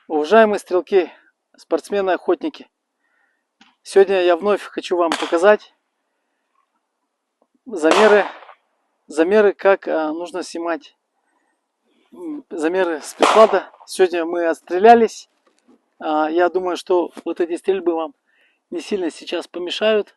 Уважаемые стрелки, спортсмены, охотники, сегодня я вновь хочу вам показать замеры, как нужно снимать замеры с приклада. Сегодня мы отстрелялись. Я думаю, что вот эти стрельбы вам не сильно сейчас помешают.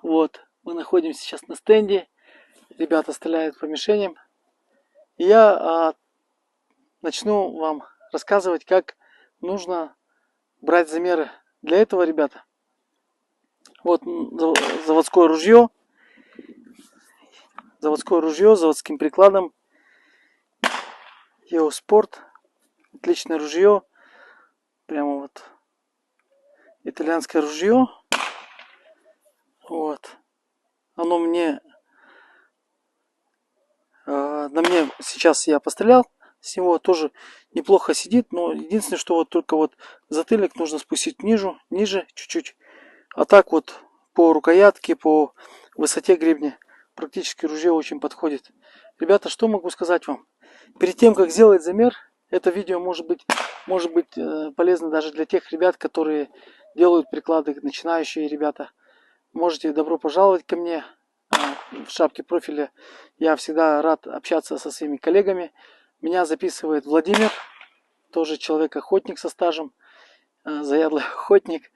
Вот, мы находимся сейчас на стенде. Ребята стреляют по мишеням. И я начну вам рассказывать, как нужно брать замеры. Для этого, ребята, вот заводское ружье с заводским прикладом. Еоспорт. Отличное ружье. Прямо вот итальянское ружье. Вот. Оно на мне сейчас я пострелял. С него тоже неплохо сидит. Но единственное, что вот только вот затыльник нужно спустить ниже чуть-чуть. А так вот по рукоятке, по высоте гребня практически ружье очень подходит. Ребята, что могу сказать вам? Перед тем, как сделать замер, это видео может быть полезно даже для тех ребят, которые делают приклады, начинающие ребята. Можете добро пожаловать ко мне в шапке профиля. Я всегда рад общаться со своими коллегами. Меня записывает Владимир, тоже человек-охотник со стажем, заядлый охотник,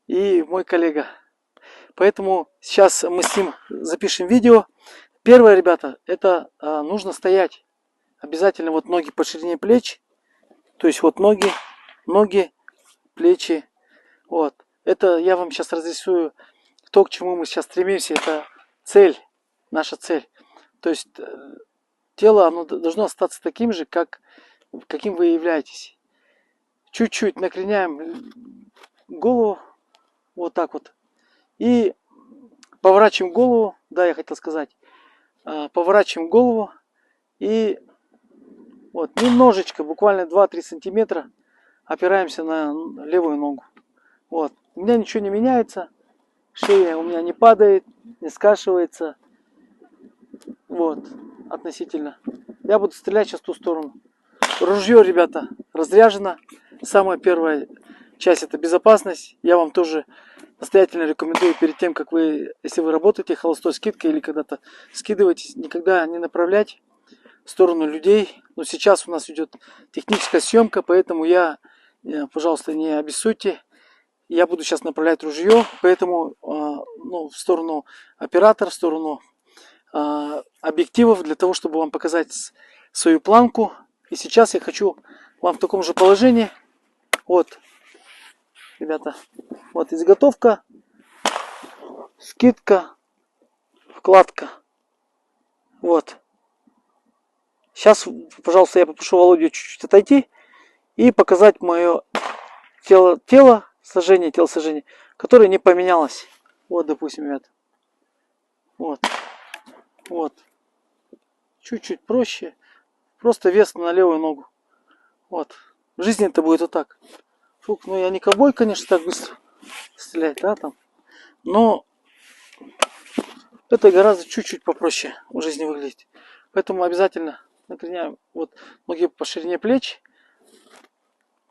и мой коллега. Поэтому сейчас мы с ним запишем видео. Первое, ребята, это нужно стоять. Обязательно вот ноги по ширине плеч. То есть вот ноги, плечи. Вот. Это я вам сейчас разрисую то, к чему мы сейчас стремимся. Это цель, наша цель. То есть тело, оно должно остаться таким же, каким вы являетесь. Чуть-чуть накреняем голову. Вот так вот. И поворачиваем голову. Да, я хотел сказать. Поворачиваем голову. И вот немножечко, буквально 2-3 сантиметра опираемся на левую ногу. Вот. У меня ничего не меняется. Шея у меня не падает, не скашивается. Вот. Относительно. Я буду стрелять сейчас в ту сторону. Ружье, ребята, разряжено. Самая первая часть — это безопасность. Я вам тоже настоятельно рекомендую перед тем, как вы, если вы работаете холостой скидкой или когда-то скидываетесь, никогда не направлять в сторону людей. Но сейчас у нас идет техническая съемка, поэтому пожалуйста, не обессудьте. Я буду сейчас направлять ружье, поэтому в сторону оператора, в сторону объективов, для того, чтобы вам показать свою планку. И сейчас я хочу вам в таком же положении. Вот, ребята, вот изготовка, скидка, вкладка. Вот. Сейчас, пожалуйста, я попрошу Володю чуть-чуть отойти и показать мое телосложение, которое не поменялось. Вот, допустим, ребята. Вот. Чуть-чуть проще. Просто вес на левую ногу. Вот. В жизни это будет вот так. Фух, ну я не ковбой, конечно, так быстро стрелять, да, там. Но это гораздо чуть-чуть попроще в жизни выглядит. Поэтому обязательно накреняем вот ноги по ширине плеч.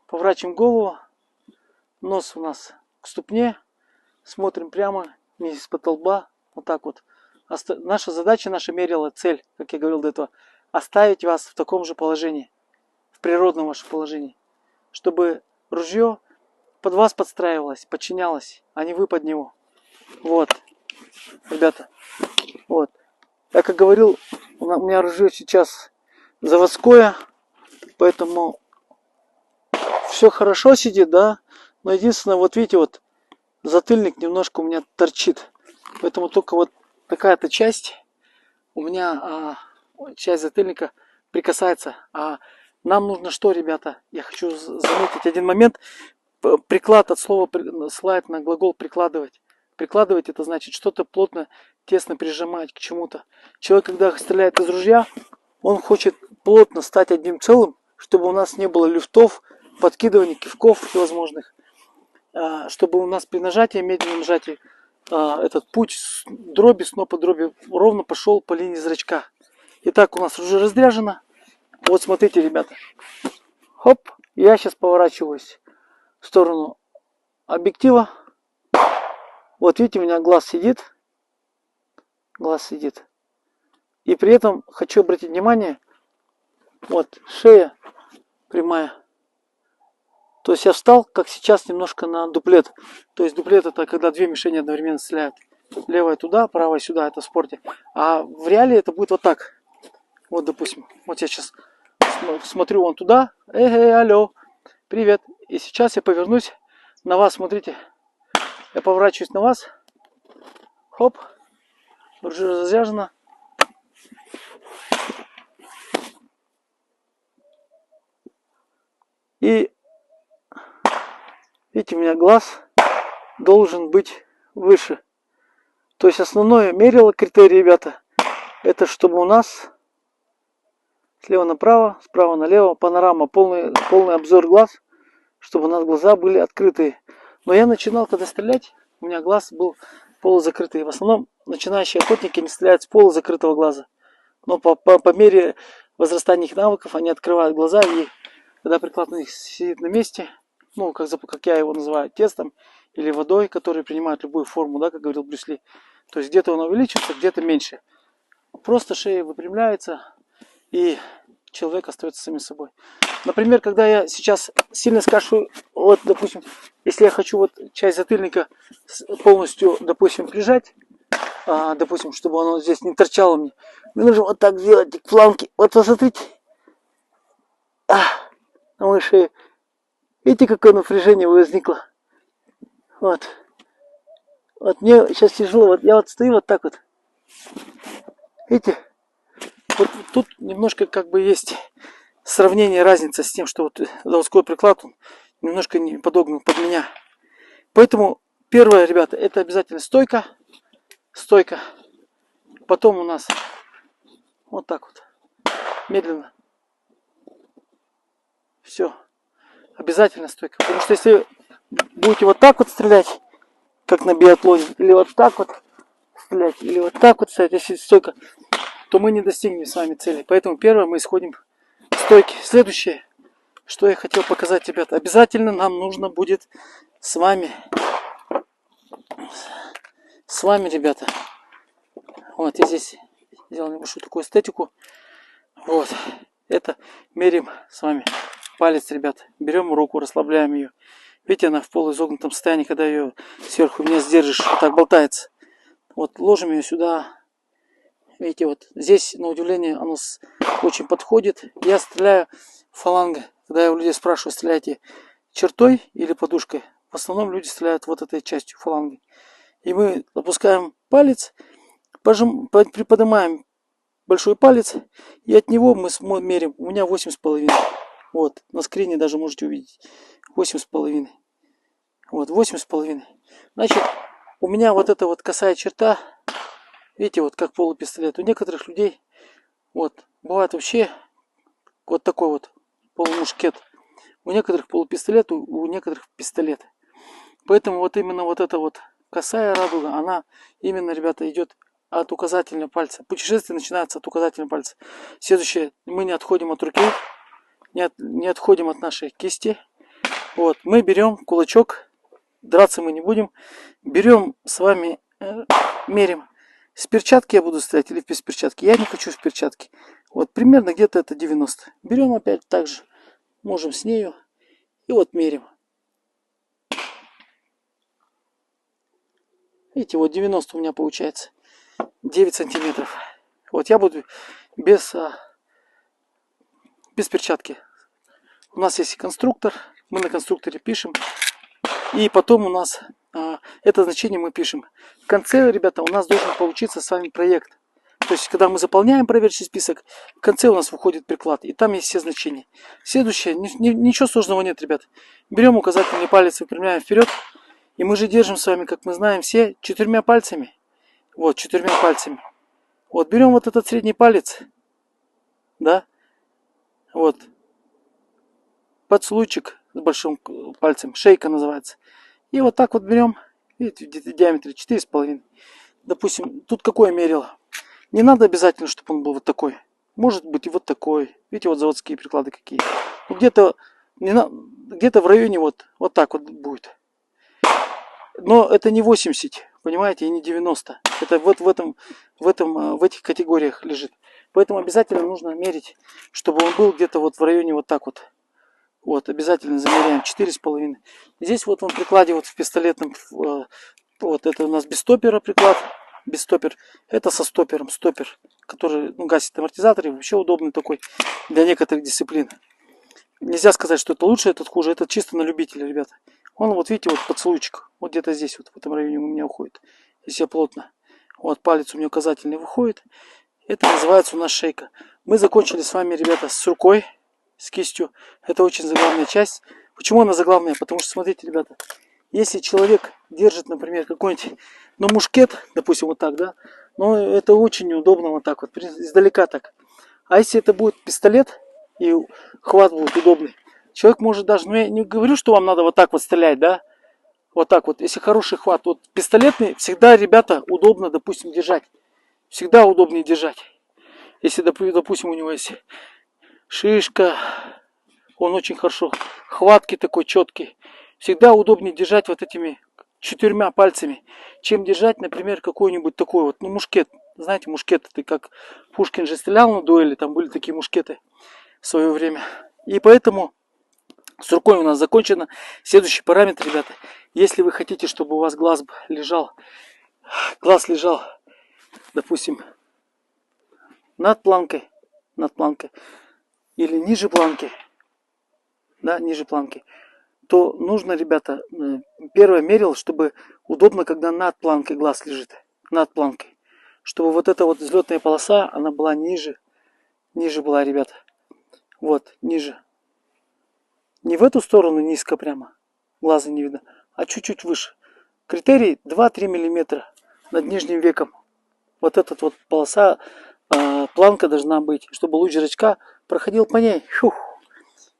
Поворачиваем голову. Нос у нас к ступне. Смотрим прямо, не из-под лба. Вот так вот. Наша задача, наша мерила, цель, как я говорил до этого, оставить вас в таком же положении. В природном вашем положении. Чтобы ружье под вас подстраивалось, подчинялось, а не вы под него. Вот. Ребята. Вот. Я как говорил, у меня ружье сейчас заводское. Поэтому все хорошо сидит, да. Но единственное, вот видите, вот затыльник немножко у меня торчит. Поэтому только вот такая-то часть у меня, часть затыльника прикасается. А нам нужно что, ребята? Я хочу заметить один момент. Приклад от слова ссылает на глагол прикладывать. Прикладывать — это значит что-то плотно, тесно прижимать к чему-то. Человек, когда стреляет из ружья, он хочет плотно стать одним целым, чтобы у нас не было люфтов, подкидываний, кивков всевозможных. Чтобы у нас при нажатии, медленном нажатии, этот путь дроби, снопа дроби ровно пошел по линии зрачка. Итак, у нас уже разряжено. Вот смотрите, ребята. Хоп. Я сейчас поворачиваюсь в сторону объектива. Вот видите, у меня глаз сидит. Глаз сидит. И при этом хочу обратить внимание, вот шея прямая. То есть я встал, как сейчас, немножко на дуплет. То есть дуплет это когда две мишени одновременно стреляют. Левая туда, правая сюда, это в спорте. А в реале это будет вот так. Вот, допустим, вот я сейчас смотрю вон туда. Алло, привет. И сейчас я повернусь на вас, смотрите. Я поворачиваюсь на вас. Хоп. Ружье разряжено. И видите, у меня глаз должен быть выше. То есть основное мерило критерий, ребята, это чтобы у нас слева направо, справа налево, панорама, полный обзор глаз, чтобы у нас глаза были открытые. Но я начинал, когда стрелять, у меня глаз был полузакрытый. В основном начинающие охотники не стреляют с полузакрытого глаза. Но по мере возрастания их навыков они открывают глаза, и когда приклад у них сидит на месте, ну, как я его называю, тестом или водой, который принимает любую форму, да, как говорил Брюс Ли. То есть где-то он увеличится, где-то меньше. Просто шея выпрямляется, и человек остается самим собой. Например, когда я сейчас сильно скашу, вот, допустим, если я хочу вот часть затыльника полностью, допустим, прижать, допустим, чтобы оно здесь не торчало мне нужно вот так сделать к фланге. Вот посмотрите. На моей шее. Видите, какое напряжение возникло? Вот. Вот мне сейчас тяжело. Вот я вот стою вот так вот. Видите? Вот тут немножко как бы есть сравнение, разница с тем, что вот заводской приклад он немножко не подогнан под меня. Поэтому первое, ребята, это обязательно стойка. Стойка. Потом у нас вот так вот. Медленно. Все. Обязательно стойка. Потому что если будете вот так вот стрелять, как на биатлоне, или вот так вот стрелять, или вот так вот стрелять, если стойка, то мы не достигнем с вами цели. Поэтому первое мы исходим в стойке. Следующее, что я хотел показать, ребята, обязательно нам нужно будет с вами, ребята, вот я здесь сделал небольшую такую эстетику. Вот, это меряем с вами палец, ребята. Берем руку, расслабляем ее. Видите, она в полуизогнутом состоянии, когда ее сверху вниз держишь, вот так болтается. Вот ложим ее сюда. Видите, вот здесь, на удивление, оно очень подходит. Я стреляю фалангой. Когда я у людей спрашиваю, стреляете чертой или подушкой, в основном люди стреляют вот этой частью фаланги. И мы опускаем палец, приподнимаем большой палец, и от него мы меряем. У меня 8,5. Вот, на скрине даже можете увидеть. 8,5. Вот, 8,5. Значит, у меня вот эта вот косая черта, видите, вот как полупистолет. У некоторых людей, вот, бывает вообще вот такой вот полумушкет. У некоторых полупистолет, у некоторых пистолет. Поэтому вот именно вот эта вот косая радуга, она именно, ребята, идет от указательного пальца. Путешествие начинается от указательного пальца. Следующее, мы не отходим от руки, не отходим от нашей кисти. Вот, мы берем кулачок, драться мы не будем. Берем с вами, мерим. С перчатки я буду стрелять или без перчатки? Я не хочу в перчатке. Вот примерно где-то это 90. Берем опять так же, можем с нею. И вот мерим. Видите, вот 90 у меня получается. 9 сантиметров. Вот я буду без перчатки. У нас есть конструктор. Мы на конструкторе пишем. И потом у нас это значение мы пишем. В конце, ребята, у нас должен получиться с вами проект. То есть, когда мы заполняем проверочный список, в конце у нас выходит приклад. И там есть все значения. Следующее. Ничего сложного нет, ребят. Берем указательный палец, выпрямляем вперед. И мы же держим с вами, как мы знаем, все 4 пальцами. Вот, 4 пальцами. Вот, берем вот этот средний палец. Да. Вот. Поцелуйчик с большим пальцем. Шейка называется. И вот так вот берем. Видите, в диаметре 4,5. Допустим, тут какое мерило. Не надо обязательно, чтобы он был вот такой. Может быть и вот такой. Видите, вот заводские приклады какие. Ну, где-то где-то в районе вот так вот будет. Но это не 80, понимаете, и не 90. Это вот в этих категориях лежит. Поэтому обязательно нужно мерить, чтобы он был где-то вот в районе вот так вот. Вот, обязательно замеряем 4,5. Здесь вот в прикладе, вот в пистолетном, вот это у нас без стопера приклад. Без стопер. Это со стопером, стопер, который гасит амортизатор и вообще удобный такой для некоторых дисциплин. Нельзя сказать, что это лучше, этот хуже, это чисто на любителя, ребята. Он, вот видите, вот поцелуйчик, вот где-то здесь, вот в этом районе у меня уходит, если я плотно. Вот палец у меня указательный выходит. Это называется у нас шейка. Мы закончили с вами, ребята, с рукой, с кистью. Это очень заглавная часть. Почему она заглавная? Потому что, смотрите, ребята, если человек держит, например, какой-нибудь, мушкет, допустим, вот так, да, но это очень неудобно вот так вот, издалека так. А если это будет пистолет, и хват будет удобный, человек может даже, я не говорю, что вам надо вот так вот стрелять, да, вот так вот, если хороший хват, вот пистолетный всегда, ребята, удобно, допустим, держать, всегда удобнее держать. Если, допустим, у него есть шишка, он очень хорошо, хватки такой четкий, всегда удобнее держать вот этими 4 пальцами, чем держать, например, какой-нибудь такой вот, мушкет. Знаете, мушкет, это как Пушкин же стрелял на дуэли, там были такие мушкеты в свое время. И поэтому с рукой у нас закончено. Следующий параметр, ребята, если вы хотите, чтобы у вас глаз лежал, допустим, над планкой, или ниже планки, да, ниже планки, то нужно, ребята, первое мерил, чтобы удобно, когда над планкой глаз лежит, над планкой, чтобы вот эта вот взлетная полоса, она была ниже была, ребята, вот, ниже. Не в эту сторону низко прямо, глаза не видно, а чуть-чуть выше. Критерий 2-3 мм над нижним веком. Вот эта вот полоса, планка должна быть, чтобы луч зрачка проходил по ней.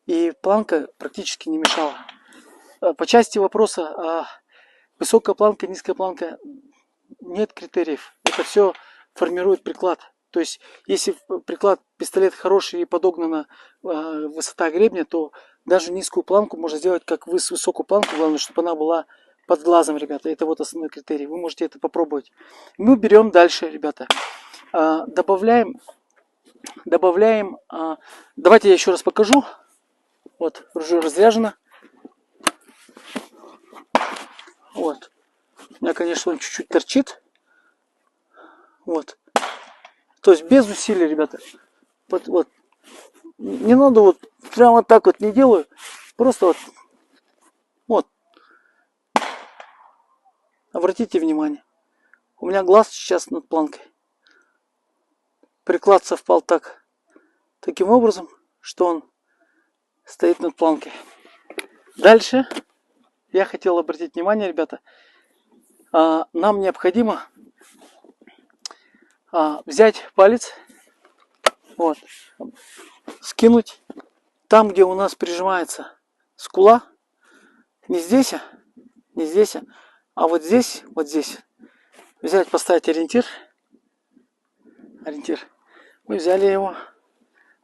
И планка практически не мешала. По части вопроса, высокая планка, низкая планка, нет критериев. Это все формирует приклад. То есть, если приклад, пистолет хороший и подогнана высота гребня, то даже низкую планку можно сделать как высокую планку. Главное, чтобы она была под глазом, ребята. Это вот основной критерий. Вы можете это попробовать. Мы берем дальше, ребята. Добавляем. Давайте я еще раз покажу. Вот, ружье разряжено. Вот. У меня, конечно, он чуть-чуть торчит. Вот. То есть без усилий, ребята. Вот. Не надо вот прямо так вот не делаю. Просто вот. Обратите внимание. У меня глаз сейчас над планкой. Приклад совпал таким образом, что он стоит над планкой. Дальше я хотел обратить внимание, ребята. Нам необходимо взять палец, вот, скинуть там, где у нас прижимается скула, не здесь, а вот здесь, взять, поставить ориентир. Мы взяли его,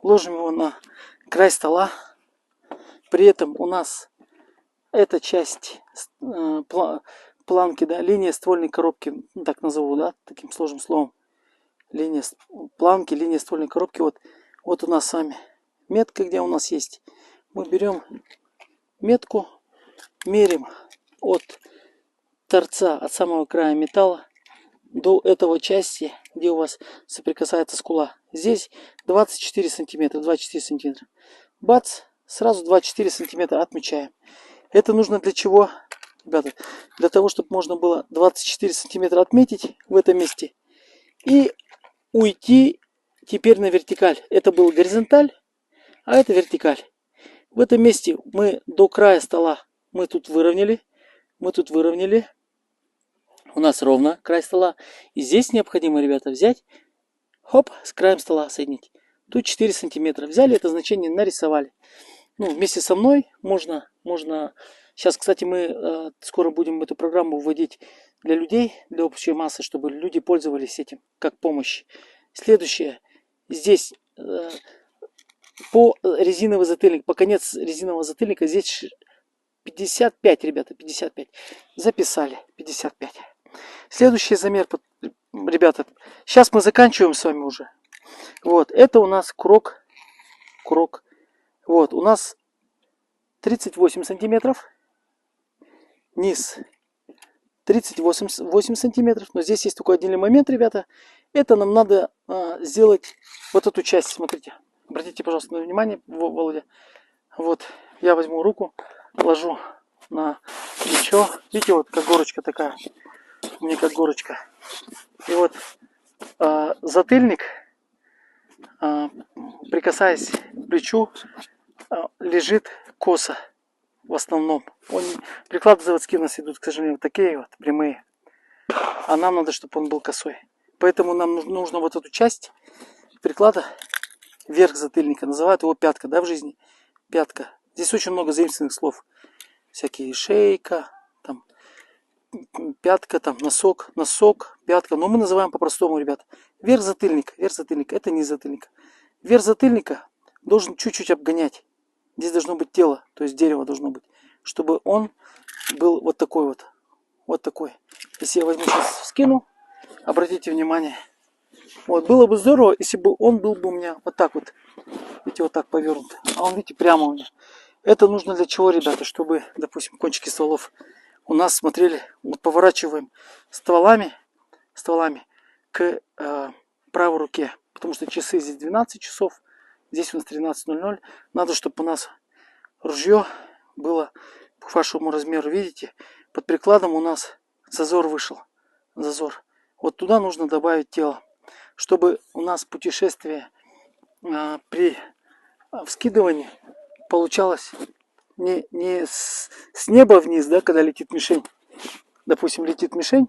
ложим его на край стола. При этом у нас эта часть планки, да, линия ствольной коробки, так назову, да, таким сложным словом. Линия планки, линия ствольной коробки. Вот у нас с вами метка, где у нас есть. Мы берем метку, мерим от торца, от самого края металла до этого части, где у вас соприкасается скула. Здесь 24 сантиметра. Бац, сразу 24 сантиметра отмечаем. Это нужно для чего, ребята? Для того, чтобы можно было 24 сантиметра отметить в этом месте и уйти теперь на вертикаль. Это был горизонталь, а это вертикаль. В этом месте мы до края стола мы тут выровняли. У нас ровно край стола. И здесь необходимо, ребята, взять, хоп, с краем стола соединить. Тут 4 сантиметра. Взяли это значение, нарисовали. Вместе со мной можно. Сейчас, кстати, мы скоро будем эту программу вводить для людей, для общей массы, чтобы люди пользовались этим как помощь. Следующее. Здесь по резиновый затыльник, по конец резинового затыльника здесь 55, ребята, 55. Записали 55. Следующий замер, ребята, сейчас мы заканчиваем с вами уже. Вот, это у нас курок. Вот, у нас 38 сантиметров. Низ 38 сантиметров. Но здесь есть такой отдельный момент, ребята. Это нам надо сделать вот эту часть. Смотрите. Обратите, пожалуйста, на внимание, Володя. Вот, я возьму руку, ложу на плечо. Видите, вот как горочка такая. Мне как горочка. И вот затыльник, прикасаясь к плечу, лежит косо. В основном. Приклады заводские у нас идут, к сожалению, вот такие вот, прямые. А нам надо, чтобы он был косой. Поэтому нам нужно вот эту часть приклада, верх затыльника, называют его пятка, да, в жизни? Пятка. Здесь очень много заимственных слов. Всякие шейка, там, пятка, там, носок, пятка. Но мы называем по-простому, ребят. Верх затыльника, это низ затыльника. Верх затыльника должен чуть-чуть обгонять. Здесь должно быть тело, то есть дерево должно быть, чтобы он был вот такой вот. Вот такой. Если я возьму сейчас скину, обратите внимание. Вот, было бы здорово, если бы он был бы у меня вот так вот. Видите, вот так повернут. А он, видите, прямо у меня. Это нужно для чего, ребята? Чтобы, допустим, кончики стволов у нас смотрели. Вот поворачиваем стволами к правой руке. Потому что часы здесь 12 часов. Здесь у нас 13:00. Надо, чтобы у нас ружье было по вашему размеру. Видите, под прикладом у нас зазор вышел. Зазор. Вот туда нужно добавить тело. Чтобы у нас путешествие при вскидывании получалось не с неба вниз, да, когда летит мишень. Допустим, летит мишень.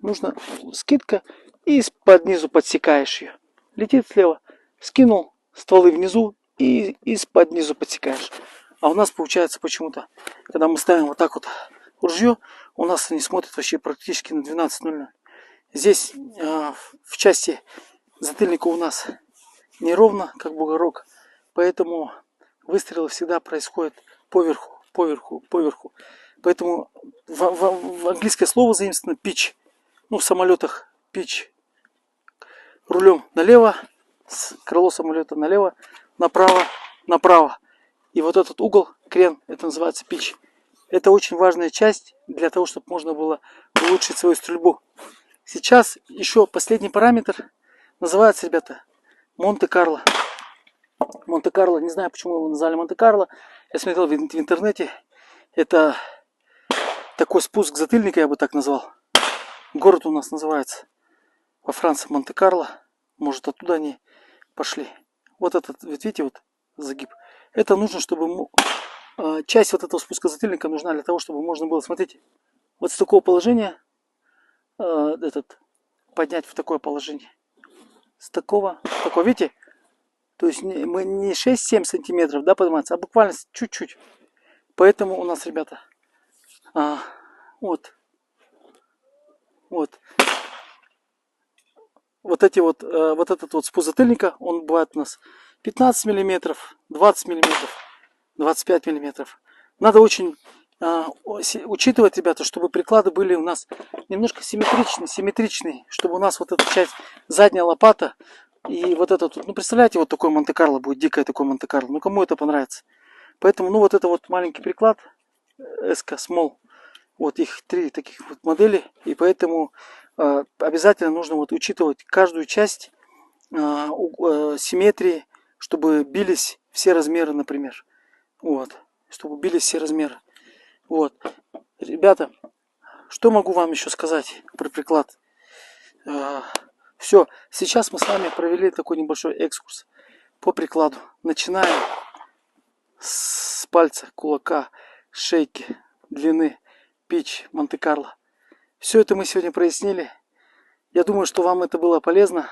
Нужно скидка и под низу подсекаешь ее. Летит слева. Скинул стволы внизу и из-под низу подсекаешь. А у нас получается почему-то, когда мы ставим вот так вот ружье, у нас они смотрят вообще практически на 12:00. Здесь в части затыльника у нас неровно, как бугорок, поэтому выстрелы всегда происходят поверху. Поэтому в английское слово заимствовано pitch. Ну, в самолетах pitch. Рулем налево, крыло самолета налево, направо. И вот этот угол, крен, это называется pitch. Это очень важная часть для того, чтобы можно было улучшить свою стрельбу. Сейчас еще последний параметр называется, ребята, Монте-Карло. Монте-Карло, не знаю, почему его назвали Монте-Карло. Я смотрел в интернете. Это такой спуск затыльника, я бы так назвал. Город у нас называется во Франции Монте-Карло. Может, оттуда они пошли. Вот этот, видите, вот загиб. Это нужно, чтобы часть вот этого спуска затыльника нужна для того, чтобы можно было, смотрите, вот с такого положения поднять в такое положение. С такого, видите? То есть мы не 6-7 сантиметров, да, подниматься, а буквально чуть-чуть. Поэтому у нас, ребята, вот этот вот спуск затыльника, он бывает у нас 15 миллиметров, 20 миллиметров, 25 миллиметров. Надо очень учитывать, ребята, чтобы приклады были у нас немножко симметричные, чтобы у нас вот эта часть, задняя лопата и вот этот, ну, представляете, вот такой Монте-Карло будет, дикое такое Монте-Карло, ну, кому это понравится. Поэтому, ну, вот это вот маленький приклад, SK Small, вот их 3 таких вот модели, и поэтому обязательно нужно вот учитывать каждую часть симметрии, чтобы бились все размеры, например. Вот, чтобы бились все размеры. Вот, ребята, что могу вам еще сказать про приклад? Все, сейчас мы с вами провели такой небольшой экскурс по прикладу. Начинаем с пальца, кулака, шейки, длины, pitch, Монте-Карло. Все это мы сегодня прояснили. Я думаю, что вам это было полезно.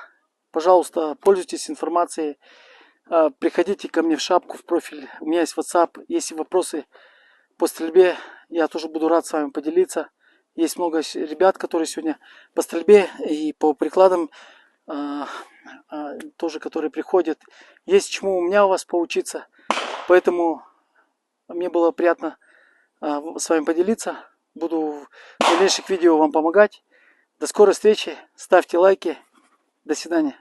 Пожалуйста, пользуйтесь информацией. Приходите ко мне в шапку, в профиль. У меня есть WhatsApp. Если вопросы по стрельбе, я тоже буду рад с вами поделиться. Есть много ребят, которые сегодня по стрельбе и по прикладам тоже которые приходят. Есть чему у меня у вас поучиться. Поэтому мне было приятно с вами поделиться. Буду в дальнейших видео вам помогать. До скорой встречи. Ставьте лайки. До свидания.